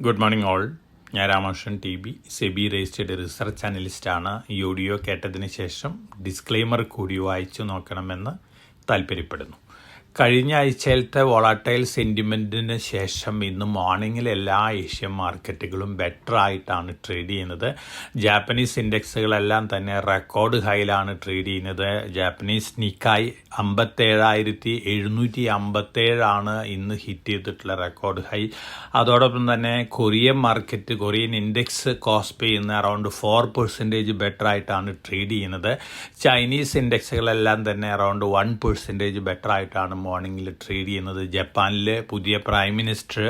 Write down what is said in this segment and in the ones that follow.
Good morning all. ഞാൻ Ramakrishnan TB, SEBI registered research അനലിസ്റ്റാണ്. ഈ ഓഡിയോ കേട്ടതിന് ശേഷം ഡിസ്ക്ലെയിമർ കൂടി വായിച്ചു നോക്കണമെന്ന് താല്പര്യപ്പെടുന്നു. കഴിഞ്ഞ ആഴ്ചയിലത്തെ വോളാറ്റൈൽ സെൻറ്റിമെൻറ്റിന് ശേഷം ഇന്ന് മോർണിംഗിൽ എല്ലാ ഏഷ്യൻ മാർക്കറ്റുകളും ബെറ്റർ ആയിട്ടാണ് ട്രേഡ് ചെയ്യുന്നത്. ജാപ്പനീസ് ഇൻഡെക്സുകളെല്ലാം തന്നെ റെക്കോർഡ് ഹൈയിലാണ് ട്രേഡ് ചെയ്യുന്നത്. ജാപ്പനീസ് നിക്കായ് 57,757 ഇന്ന് ഹിറ്റ് ചെയ്തിട്ടുള്ള റെക്കോർഡ് ഹൈ. അതോടൊപ്പം തന്നെ കൊറിയൻ ഇൻഡെക്സ് കോസ്പി ഇന്ന് അറൗണ്ട് 4% ബെറ്റർ ആയിട്ടാണ് ട്രേഡ് ചെയ്യുന്നത്. ചൈനീസ് ഇൻഡെക്സുകളെല്ലാം തന്നെ അറൗണ്ട് 1% ബെറ്റർ ആയിട്ടാണ് മോർണിംഗിൽ ട്രേഡ് ചെയ്യുന്നത്. ജപ്പാനിലെ പുതിയ പ്രൈം മിനിസ്റ്റർ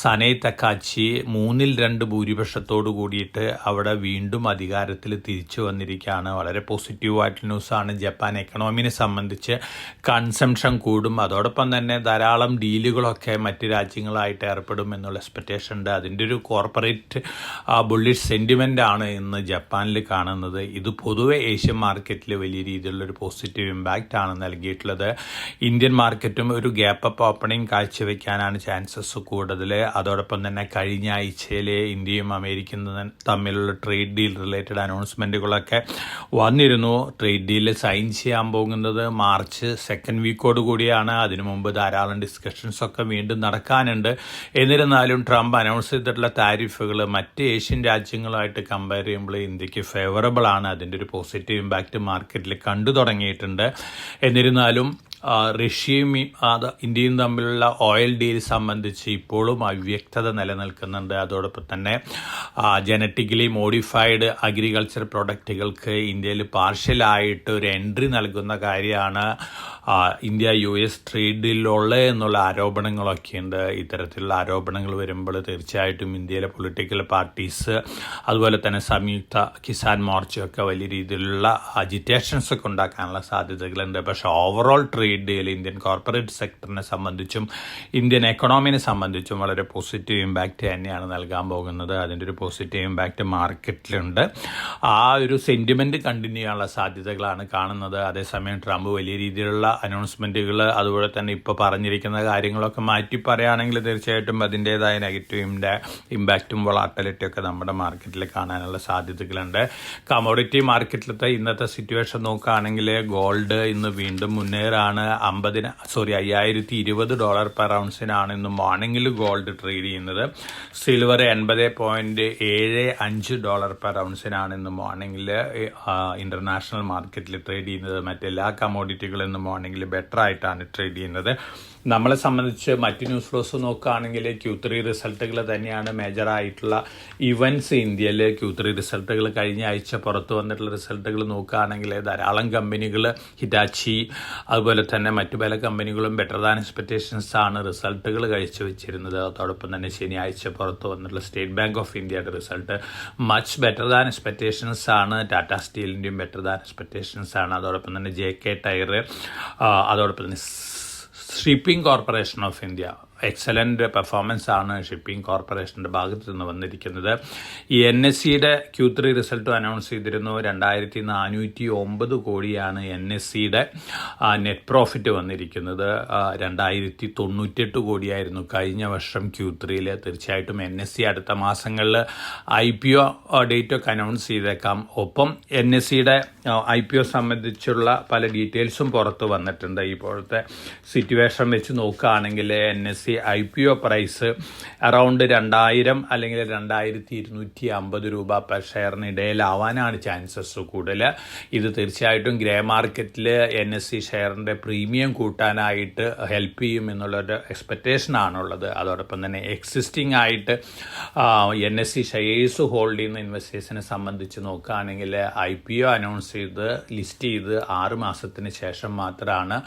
സനൈ തക്കാച്ചി 2/3 ഭൂരിപക്ഷത്തോടു കൂടിയിട്ട് അവിടെ വീണ്ടും അധികാരത്തിൽ തിരിച്ചു വന്നിരിക്കുകയാണ്. വളരെ പോസിറ്റീവായിട്ടുള്ള ന്യൂസാണ്. ജപ്പാൻ എക്കണോമിനെ സംബന്ധിച്ച് കൺസംഷൻ കൂടും, അതോടൊപ്പം തന്നെ ധാരാളം ഡീലുകളൊക്കെ മറ്റ് രാജ്യങ്ങളായിട്ട് ഏർപ്പെടും എന്നുള്ള എക്സ്പെക്റ്റേഷൻ ഉണ്ട്. അതിൻ്റെ ഒരു കോർപ്പറേറ്റ് ബുള്ളിഷ് സെൻറ്റിമെൻ്റ് ആണ് ഇന്ന് ജപ്പാനിൽ കാണുന്നത്. ഇത് പൊതുവെ ഏഷ്യൻ മാർക്കറ്റിൽ വലിയ രീതിയിലുള്ളൊരു പോസിറ്റീവ് ഇമ്പാക്റ്റ് ആണ് നൽകിയിട്ടുള്ളത്. ഇന്ത്യൻ മാർക്കറ്റും ഒരു ഗ്യാപ്പ് അപ്പ് ഓപ്പണിംഗ് കാഴ്ചവെക്കാനാണ് ചാൻസസ് കൂടുതൽ. അതോടൊപ്പം തന്നെ കഴിഞ്ഞ ആഴ്ചയിലെ ഇന്ത്യയും അമേരിക്കയും തമ്മിലുള്ള ട്രേഡ് ഡീൽ റിലേറ്റഡ് അനൗൺസ്മെൻറ്റുകളൊക്കെ വന്നിരുന്നു. ട്രേഡ് ഡീൽ സൈൻ ചെയ്യാൻ പോകുന്നത് മാർച്ച് 2nd വീക്കോട് കൂടിയാണ്. അതിനു മുമ്പ് ധാരാളം ഡിസ്കഷൻസൊക്കെ വീണ്ടും നടക്കാനുണ്ട്. എന്നിരുന്നാലും ട്രംപ് അനൗൺസ് ചെയ്തിട്ടുള്ള താരിഫുകൾ മറ്റ് ഏഷ്യൻ രാജ്യങ്ങളുമായിട്ട് കമ്പയർ ചെയ്യുമ്പോൾ ഇന്ത്യക്ക് ഫേവറബിൾ ആണ്. അതിൻ്റെ ഒരു പോസിറ്റീവ് ഇമ്പാക്റ്റ് മാർക്കറ്റിൽ കണ്ടു തുടങ്ങിയിട്ടുണ്ട്. എന്നിരുന്നാലും റഷ്യയും ഇന്ത്യയും തമ്മിലുള്ള ഓയിൽ ഡീൽ സംബന്ധിച്ച് ഇപ്പോഴും അവ്യക്തത നിലനിൽക്കുന്നുണ്ട്. അതോടൊപ്പം തന്നെ ജനറ്റിക്കലി മോഡിഫൈഡ് അഗ്രികൾച്ചർ പ്രൊഡക്റ്റുകൾക്ക് ഇന്ത്യയിൽ പാർഷ്യലായിട്ട് ഒരു എൻട്രി നൽകുന്ന കാര്യമാണ് ഇന്ത്യ US ട്രേഡ് ഡീലിലുള്ളത് എന്നുള്ള ആരോപണങ്ങളൊക്കെയുണ്ട്. ഇത്തരത്തിലുള്ള ആരോപണങ്ങൾ വരുമ്പോൾ തീർച്ചയായിട്ടും ഇന്ത്യയിലെ പൊളിറ്റിക്കൽ പാർട്ടീസ് അതുപോലെ തന്നെ സംയുക്ത കിസാൻ മോർച്ചയൊക്കെ വലിയ രീതിയിലുള്ള അജിറ്റേഷൻസ് ഒക്കെ ഉണ്ടാക്കാനുള്ള സാധ്യതകളുണ്ട്. പക്ഷേ overall trade deal Indian corporate സെക്ടറിനെ സംബന്ധിച്ചും ഇന്ത്യൻ എക്കണോമിനെ സംബന്ധിച്ചും വളരെ പോസിറ്റീവ് ഇമ്പാക്റ്റ് തന്നെയാണ് നൽകാൻ പോകുന്നത്. അതിൻ്റെ ഒരു പോസിറ്റീവ് ഇമ്പാക്റ്റ് മാർക്കറ്റിലുണ്ട്. ആ ഒരു സെൻറ്റിമെൻറ്റ് കണ്ടിന്യൂ ചെയ്യാനുള്ള സാധ്യതകളാണ് കാണുന്നത്. അതേസമയം ട്രംപ് വലിയ രീതിയിലുള്ള അനൗൺസ്മെൻറ്റുകൾ അതുപോലെ തന്നെ ഇപ്പോൾ പറഞ്ഞിരിക്കുന്ന കാര്യങ്ങളൊക്കെ മാറ്റി പറയുകയാണെങ്കിൽ തീർച്ചയായിട്ടും അതിൻ്റേതായ നെഗറ്റീവ് ഇമ്പാക്റ്റും വോളാറ്റിലിറ്റി ഒക്കെ നമ്മുടെ മാർക്കറ്റിൽ കാണാനുള്ള സാധ്യതകളുണ്ട്. കമോഡിറ്റി മാർക്കറ്റിലത്തെ ഇന്നത്തെ സിറ്റുവേഷൻ നോക്കുകയാണെങ്കിൽ ഗോൾഡ് ഇന്ന് വീണ്ടും മുന്നേറാണ്. $5,020 പെർ ഔൺസിനാണ് ഇന്ന് മോർണിംഗിൽ ഗോൾഡ് ട്രേഡ് ചെയ്യുന്നത്. സിൽവർ $80.75 പെർ ഔൺസിനാണ് ഇന്ന് മോർണിംഗിൽ ഇന്റർനാഷണൽ മാർക്കറ്റിൽ ട്രേഡ് ചെയ്യുന്നത്. മറ്റെല്ലാ കമോഡിറ്റികളും ഇന്ന് മോർണിംഗിൽ ബെറ്റർ ആയിട്ടാണ് ട്രേഡ് ചെയ്യുന്നത്. നമ്മളെ സംബന്ധിച്ച് മറ്റ് ന്യൂസ് ഫ്ലോസ് നോക്കുകയാണെങ്കിൽ Q3 റിസൾട്ടുകൾ തന്നെയാണ് മേജറായിട്ടുള്ള ഇവൻറ്റ്സ് ഇന്ത്യയിൽ. Q3 റിസൾട്ടുകൾ കഴിഞ്ഞ ആഴ്ച പുറത്തു വന്നിട്ടുള്ള റിസൾട്ടുകൾ നോക്കുകയാണെങ്കിൽ ധാരാളം കമ്പനികൾ ഹിറ്റാച്ചി അതുപോലെ തന്നെ മറ്റു പല കമ്പനികളും ബെറ്റർ ദാൻ എക്സ്പെക്റ്റേഷൻസ് ആണ് റിസൾട്ടുകൾ കാഴ്ചവെച്ചിരുന്നത്. അതോടൊപ്പം തന്നെ ശനിയാഴ്ച പുറത്തു വന്നിട്ടുള്ള സ്റ്റേറ്റ് ബാങ്ക് ഓഫ് ഇന്ത്യയുടെ result much better than expectations ആണ്. ടാറ്റ സ്റ്റീലിൻ്റെയും ബെറ്റർ ദാൻ എക്സ്പെക്റ്റേഷൻസ് ആണ്. അതോടൊപ്പം തന്നെ JK ടയർ, അതോടൊപ്പം തന്നെ shipping corporation of India excellent performance ആണ് ഷിപ്പിംഗ് കോർപ്പറേഷൻ്റെ ഭാഗത്തു നിന്ന് വന്നിരിക്കുന്നത്. ഈ NSEയുടെ Q3 റിസൾട്ട് അനൗൺസ് ചെയ്തിരുന്നു. 2,409 കോടിയാണ് NSEയുടെ നെറ്റ് പ്രോഫിറ്റ് വന്നിരിക്കുന്നത്. 2,098 കോടിയായിരുന്നു കഴിഞ്ഞ വർഷം Q3. തീർച്ചയായിട്ടും NSE അടുത്ത മാസങ്ങളിൽ IPO ഡേറ്റൊക്കെ അനൗൺസ് ചെയ്തേക്കാം. ഒപ്പം NSEയുടെ IPO സംബന്ധിച്ചുള്ള പല ഡീറ്റെയിൽസും പുറത്ത് വന്നിട്ടുണ്ട്. ഇപ്പോഴത്തെ സിറ്റുവേഷൻ വെച്ച് നോക്കുകയാണെങ്കിൽ NSE IPO പ്രൈസ് അറൗണ്ട് 2,000 അല്ലെങ്കിൽ 2,250 രൂപ പെർ ഷെയറിന് ഇടയിലാവാനാണ് ചാൻസസ് കൂടുതൽ. ഇത് തീർച്ചയായിട്ടും ഗ്രേ മാർക്കറ്റിൽ NSE ഷെയറിൻ്റെ പ്രീമിയം കൂട്ടാനായിട്ട് ഹെൽപ്പ് ചെയ്യും എന്നുള്ളൊരു എക്സ്പെക്റ്റേഷൻ ആണുള്ളത്. അതോടൊപ്പം തന്നെ എക്സിസ്റ്റിംഗ് ആയിട്ട് NSE ഷെയർസ് ഹോൾഡ് ചെയ്യുന്ന ഇൻവെസ്റ്റേഴ്സിനെ സംബന്ധിച്ച് നോക്കുകയാണെങ്കിൽ IPO അനൗൺസ് ചെയ്ത് ലിസ്റ്റ് ചെയ്ത് 6 മാസത്തിന് ശേഷം മാത്രമാണ്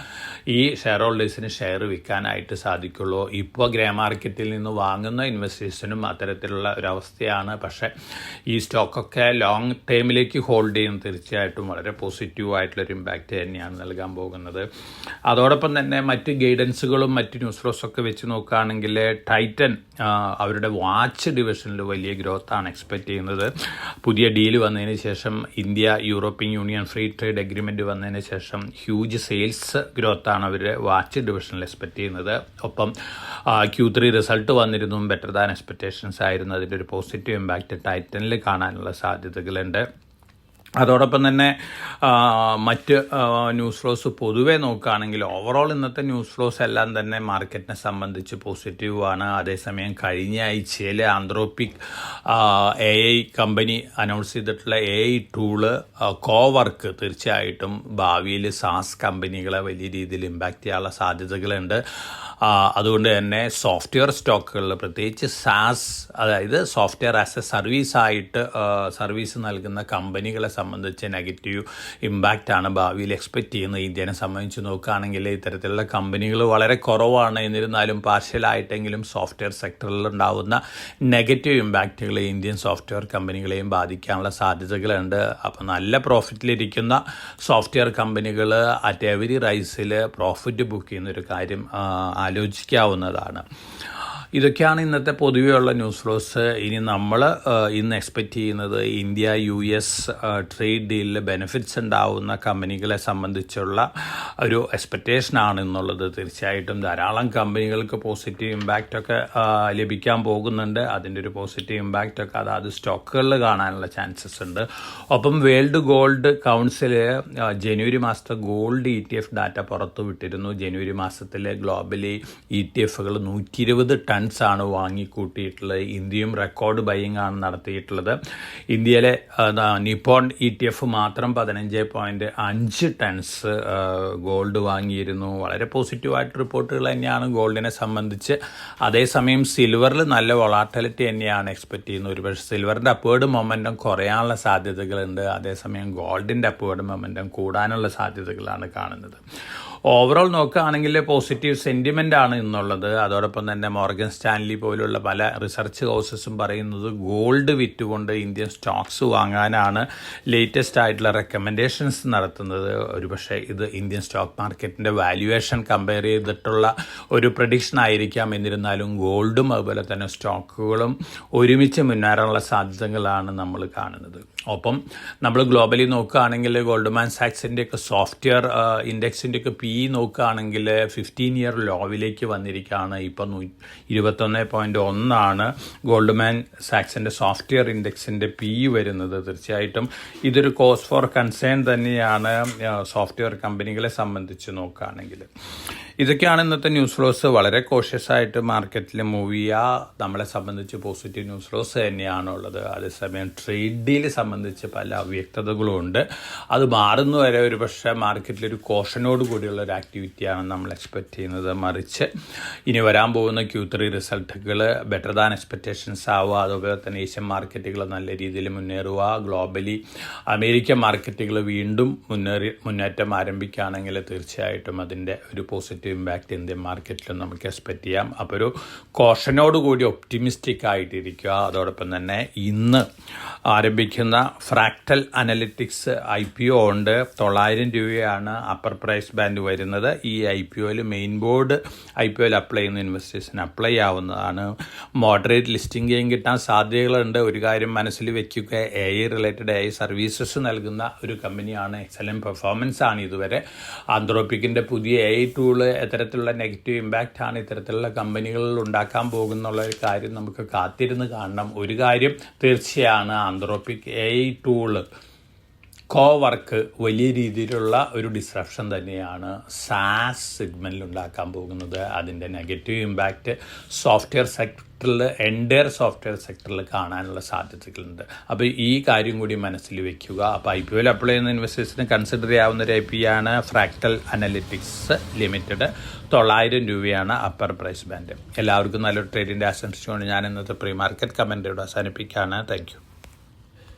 ഈ ഷെയർ ഹോൾഡേഴ്സിന് ഷെയർ വിൽക്കാനായിട്ട് സാധിക്കുള്ളൂ. ഇപ്പോൾ ഗ്രേ മാർക്കറ്റിൽ നിന്ന് വാങ്ങുന്ന ഇൻവെസ്റ്റേഴ്സിനും അത്തരത്തിലുള്ള ഒരവസ്ഥയാണ്. പക്ഷേ ഈ സ്റ്റോക്കൊക്കെ ലോങ് ടൈമിലേക്ക് ഹോൾഡ് ചെയ്യുന്ന തീർച്ചയായിട്ടും വളരെ പോസിറ്റീവായിട്ടുള്ളൊരു ഇമ്പാക്റ്റ് തന്നെയാണ് നൽകാൻ പോകുന്നത്. അതോടൊപ്പം തന്നെ മറ്റ് ഗൈഡൻസുകളും മറ്റ് ന്യൂസ് ഫ്ലോസൊക്കെ വെച്ച് നോക്കുകയാണെങ്കിൽ ടൈറ്റൻ അവരുടെ വാച്ച് ഡിവിഷനിൽ വലിയ ഗ്രോത്താണ് എക്സ്പെക്റ്റ് ചെയ്യുന്നത്. പുതിയ ഡീൽ വന്നതിന് ശേഷം India European union free trade agreement വന്നതിന് ശേഷം ഹ്യൂജ് സെയിൽസ് ഗ്രോത്താണ് അവർ വാച്ച് ഡിവിഷനിൽ എക്സ്പെക്റ്റ് ചെയ്യുന്നത്. ഒപ്പം Q3 റിസൾട്ട് വന്നിരുന്നു, ബെറ്റർ ദാൻ എക്സ്പെക്റ്റേഷൻസ് ആയിരുന്നു. അതിൻ്റെ ഒരു പോസിറ്റീവ് ഇമ്പാക്റ്റ് ടൈറ്റനിൽ കാണാനുള്ള സാധ്യതകളുണ്ട്. അതോടൊപ്പം തന്നെ മറ്റ് ന്യൂസ് ഫ്ലോസ് പൊതുവേ നോക്കുകയാണെങ്കിൽ ഓവറോൾ ഇന്നത്തെ ന്യൂസ് ഫ്ലോസ് എല്ലാം തന്നെ മാർക്കറ്റിനെ സംബന്ധിച്ച് പോസിറ്റീവാണ്. അതേസമയം കഴിഞ്ഞ ആഴ്ചയിൽ ആന്ത്രോപിക് AI കമ്പനി അനൗൺസ് ചെയ്തിട്ടുള്ള AI ടൂള് കോവർക്ക് തീർച്ചയായിട്ടും ഭാവിയിൽ സാസ് കമ്പനികളെ വലിയ രീതിയിൽ ഇമ്പാക്റ്റ് ചെയ്യാനുള്ള സാധ്യതകളുണ്ട്. അതുകൊണ്ട് തന്നെ സോഫ്റ്റ്വെയർ സ്റ്റോക്കുകളിൽ പ്രത്യേകിച്ച് സാസ്, അതായത് സോഫ്റ്റ്വെയർ ആസ് എ സർവീസായിട്ട് സർവീസ് നൽകുന്ന കമ്പനികളെ സംബന്ധിച്ച് നെഗറ്റീവ് ഇമ്പാക്റ്റാണ് ഭാവിയിൽ എക്സ്പെക്റ്റ് ചെയ്യുന്നത്. ഇന്ത്യനെ സംബന്ധിച്ച് നോക്കുകയാണെങ്കിൽ ഇത്തരത്തിലുള്ള കമ്പനികൾ വളരെ കുറവാണ്. എന്നിരുന്നാലും പാർഷ്യലായിട്ടെങ്കിലും സോഫ്റ്റ്വെയർ സെക്ടറിൽ ഉണ്ടാകുന്ന നെഗറ്റീവ് ഇമ്പാക്റ്റുകൾ ഇന്ത്യൻ സോഫ്റ്റ്വെയർ കമ്പനികളെയും ബാധിക്കാനുള്ള സാധ്യതകളുണ്ട്. അപ്പോൾ നല്ല പ്രോഫിറ്റിലിരിക്കുന്ന സോഫ്റ്റ്വെയർ കമ്പനികൾ അറ്റ് എവരി റൈസിൽ പ്രോഫിറ്റ് ബുക്ക് ചെയ്യുന്നൊരു കാര്യം ആലോചിക്കാവുന്നതാണ്. ഇതൊക്കെയാണ് ഇന്നത്തെ പൊതുവെയുള്ള ന്യൂസ് ഫ്ലോസ്. ഇനി നമ്മൾ ഇന്ന് എക്സ്പെക്റ്റ് ചെയ്യുന്നത് ഇന്ത്യ US ട്രേഡ് ഡീലിൽ ബെനിഫിറ്റ്സ് ഉണ്ടാവുന്ന കമ്പനികളെ സംബന്ധിച്ചുള്ള ഒരു എക്സ്പെക്റ്റേഷനാണ് എന്നുള്ളത്. തീർച്ചയായിട്ടും ധാരാളം കമ്പനികൾക്ക് പോസിറ്റീവ് ഇമ്പാക്റ്റൊക്കെ ലഭിക്കാൻ പോകുന്നുണ്ട്. അതിൻ്റെ ഒരു പോസിറ്റീവ് ഇമ്പാക്റ്റൊക്കെ അതാത് സ്റ്റോക്കുകളിൽ കാണാനുള്ള ചാൻസസ് ഉണ്ട്. ഒപ്പം വേൾഡ് ഗോൾഡ് കൗൺസിൽ ജനുവരി മാസത്തെ ഗോൾഡ് ETF ഡാറ്റ പുറത്തു വിട്ടിരുന്നു. ജനുവരി മാസത്തിൽ ഗ്ലോബലി ETFകൾ 120 ടൺസാണ് വാങ്ങിക്കൂട്ടിയിട്ടുള്ളത്. ഇന്ത്യയും റെക്കോർഡ് ബൈയിങ് ആണ് നടത്തിയിട്ടുള്ളത്. ഇന്ത്യയിലെ നിപ്പോൺ ETF മാത്രം 15.5 ടൺസ് ഗോൾഡ് വാങ്ങിയിരുന്നു. വളരെ പോസിറ്റീവായിട്ട് റിപ്പോർട്ടുകൾ തന്നെയാണ് ഗോൾഡിനെ സംബന്ധിച്ച്. അതേസമയം സിൽവറിൽ നല്ല വൊളാറ്റിലിറ്റി തന്നെയാണ് എക്സ്പെക്റ്റ് ചെയ്യുന്നത്. ഒരുപക്ഷെ സിൽവറിൻ്റെ അപ്വേർഡ് മൊമെൻറ്റം കുറയാനുള്ള സാധ്യതകളുണ്ട്. അതേസമയം ഗോൾഡിൻ്റെ അപ്വേർഡ് മൊമെൻറ്റം കൂടാനുള്ള സാധ്യതകളാണ് കാണുന്നത്. ഓവറോൾ നോക്കുകയാണെങ്കിൽ പോസിറ്റീവ് സെൻറ്റിമെൻ്റ് ആണ് ഇന്നുള്ളത്. അതോടൊപ്പം തന്നെ മോർഗൻ സ്റ്റാൻലി പോലുള്ള പല റിസർച്ച് ഹൗസസും പറയുന്നത് ഗോൾഡ് വിറ്റുകൊണ്ട് ഇന്ത്യൻ സ്റ്റോക്സ് വാങ്ങാനാണ് ലേറ്റസ്റ്റ് ആയിട്ടുള്ള റെക്കമെൻഡേഷൻസ് നടത്തുന്നത്. ഒരുപക്ഷെ ഇത് ഇന്ത്യൻ സ്റ്റോക്ക് മാർക്കറ്റിൻ്റെ വാല്യുവേഷൻ കമ്പയർ ചെയ്തിട്ടുള്ള ഒരു പ്രഡിക്ഷൻ ആയിരിക്കാം. എന്നിരുന്നാലും ഗോൾഡും അതുപോലെ തന്നെ സ്റ്റോക്കുകളും ഒരുമിച്ച് മുന്നേറാനുള്ള സാധ്യതകളാണ് നമ്മൾ കാണുന്നത്. ഒപ്പം നമ്മൾ ഗ്ലോബലി നോക്കുകയാണെങ്കിൽ ഗോൾഡ്മാൻ സാക്സിൻ്റെയൊക്കെ സോഫ്റ്റ്വെയർ ഇൻഡെക്സിൻ്റെയൊക്കെ PE നോക്കുകയാണെങ്കിൽ 15 ഇയർ ലോവിലേക്ക് വന്നിരിക്കുകയാണ്. ഇപ്പം 21.1 ഗോൾഡ്മാൻ സാക്സിൻ്റെ സോഫ്റ്റ്വെയർ ഇൻഡെക്സിൻ്റെ PE വരുന്നത്. തീർച്ചയായിട്ടും ഇതൊരു കോസ് ഫോർ കൺസേൺ തന്നെയാണ് സോഫ്റ്റ്വെയർ കമ്പനികളെ സംബന്ധിച്ച് നോക്കുകയാണെങ്കിൽ. ഇതൊക്കെയാണ് ഇന്നത്തെ ന്യൂസ് ഫ്ലോസ്. വളരെ കോഷ്യസ് ആയിട്ട് മാർക്കറ്റിൽ മൂവ് ചെയ്യുക. നമ്മളെ സംബന്ധിച്ച് പോസിറ്റീവ് ന്യൂസ് ഫ്ലോസ് തന്നെയാണുള്ളത്. അതേസമയം ട്രേഡ് ഡീൽ സംബന്ധിച്ച് പല അവ്യക്തതകളും ഉണ്ട്. അത് മാറുന്ന വരെ ഒരു പക്ഷേ മാർക്കറ്റിലൊരു കോഷനോട് കൂടിയുള്ള ഒരു ആക്ടിവിറ്റിയാണ് നമ്മൾ എക്സ്പെക്റ്റ് ചെയ്യുന്നത്. മറിച്ച് ഇനി വരാൻ പോകുന്ന Q3 റിസൾട്ടുകൾ ബെറ്റർ ദാൻ എക്സ്പെക്റ്റേഷൻസ് ആവുക. അതുപോലെ തന്നെ ഏഷ്യൻ മാർക്കറ്റുകൾ നല്ല രീതിയിൽ മുന്നേറുക. ഗ്ലോബലി അമേരിക്കൻ മാർക്കറ്റുകൾ വീണ്ടും മുന്നേറ്റം ആരംഭിക്കുകയാണെങ്കിൽ തീർച്ചയായിട്ടും അതിൻ്റെ ഒരു പോസിറ്റീവ് ഇമ്പാക്റ്റ് ഇന്ത്യൻ മാർക്കറ്റിലും നമുക്ക് എക്സ്പെക്റ്റ് ചെയ്യാം. അപ്പോൾ ഒരു കോഷനോട് കൂടി ഒപ്റ്റിമിസ്റ്റിക് ആയിട്ടിരിക്കുക. അതോടൊപ്പം തന്നെ ഇന്ന് ആരംഭിക്കുന്ന ഫ്രാക്ടൽ അനലിറ്റിക്സ് IPO ഉണ്ട്. 900 രൂപയാണ് അപ്പർ പ്രൈസ് ബാൻഡ് വരുന്നത്. ഈ IPOയിൽ മെയിൻ ബോർഡ് IPOയിൽ അപ്ലൈ ചെയ്യുന്ന ഇൻവെസ്റ്റേഴ്സിന് അപ്ലൈ ആവുന്നതാണ്. മോഡറേറ്റ് ലിസ്റ്റിംഗ് ഗെയിൻ കിട്ടാൻ സാധ്യതകളുണ്ട്. ഒരു കാര്യം മനസ്സിൽ വെക്കുക, AI റിലേറ്റഡ് AI സർവീസസ് നൽകുന്ന ഒരു കമ്പനിയാണ്. എക്സലൻറ്റ് പെർഫോമൻസ് ആണ് ഇതുവരെ. ആന്ത്രോപിക്കിൻ്റെ പുതിയ AI ടൂള് എത്തരത്തിലുള്ള നെഗറ്റീവ് ഇമ്പാക്റ്റ് ആണ് ഇത്തരത്തിലുള്ള കമ്പനികളിൽ ഉണ്ടാക്കാൻ പോകുന്നുള്ള ഒരു കാര്യം നമുക്ക് കാത്തിരുന്ന് കാണണം. ഒരു കാര്യം തീർച്ചയാണ്, ആന്ത്രോപിക് AI ടൂള് കോവർക്ക് വലിയ രീതിയിലുള്ള ഒരു ഡിസ്റപ്ഷൻ തന്നെയാണ് സാസ് സെഗ്മെൻറ്റിൽ ഉണ്ടാക്കാൻ പോകുന്നത്. അതിൻ്റെ നെഗറ്റീവ് ഇമ്പാക്റ്റ് സോഫ്റ്റ്വെയർ സെക്ടറിൽ, എൻറ്റയർ സോഫ്റ്റ്വെയർ സെക്ടറിൽ കാണാനുള്ള സാധ്യതകളുണ്ട്. അപ്പോൾ ഈ കാര്യം കൂടി മനസ്സിൽ വെക്കുക. അപ്പോൾ IPOയിൽ അപ്ലൈ ചെയ്യുന്ന ഇൻവെസ്റ്റേഴ്സിന് കൺസിഡർ ചെയ്യാവുന്ന ഒരു IP ആണ് ഫ്രാക്ടൽ അനലിറ്റിക്സ് ലിമിറ്റഡ്. 900 രൂപയാണ് അപ്പർ പ്രൈസ് ബാൻഡ്. എല്ലാവർക്കും നല്ലൊരു ട്രേഡിൻ്റെ ആശംസിച്ചുകൊണ്ട് ഞാൻ ഇന്നത്തെ പ്രീ മാർക്കറ്റ് കമൻറ്ററിയോട് അവസാനിപ്പിക്കുകയാണ്. Thank you.